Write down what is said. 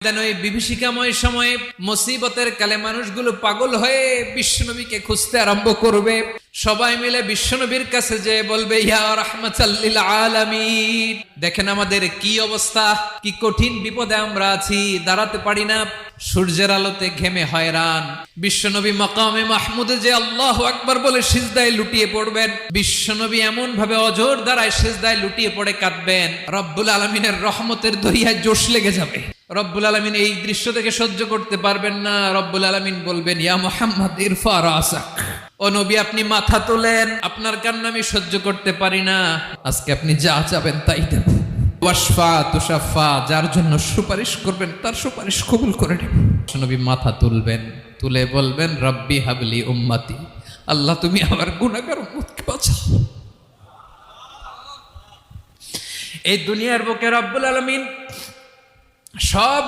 ওই বিভীষিকাময় সময়ে মুসিবতের কালে মানুষগুলো পাগল হয়ে বিশ্বনবীকে খুঁজতে আরম্ভ করবে। সবাই মিলে বিশ্বনবীর কাছে যেয়ে বলবে, ইয়া রাহমাতাল লিল আলামিন, দেখেন আমাদের কি অবস্থা, কি কঠিন বিপদে আমরা আছি, দাঁড়াতে পারি না, সূর্যের আলোতে ঘেমে হয়রান। বিশ্বনবী মাকামে মাহমুদে যে আল্লাহু আকবার বলে সিজদায় লুটিয়ে পড়বেন, বিশ্বনবী এমন ভাবে অজর দ্বারায় সিজদায় লুটিয়ে পড়ে কাঁদবেন, রব্বুল আলামিনের রহমতের দরিয়ায় জোশ লেগে যাবে। রব্বুল আলামিন এই দৃশ্য থেকে সহ্য করতে পারবেন না। রব্বুল আলামিন বলবেন, ইয়া মুহাম্মদ ইরফা রাসাক, ও নবী আপনি মাথা তোলেন, আপনার কান্না আমি সহ্য করতে পারি না, আজকে আপনি যা চাবেন তাই দেব। ওয়াশফা তুশাফা, যার জন্য সুপারিশ করবেন তার সুপারিশ কবুল করে নেব। নবী মাথা তুলবেন, তুলে বলবেন, রব্বি হাবলি উম্মতি, আল্লাহ তুমি আমার গুনাহগার উম্মতকে বাঁচাও। এই দুনিয়ার বুকে রব্বুল আলামিন সব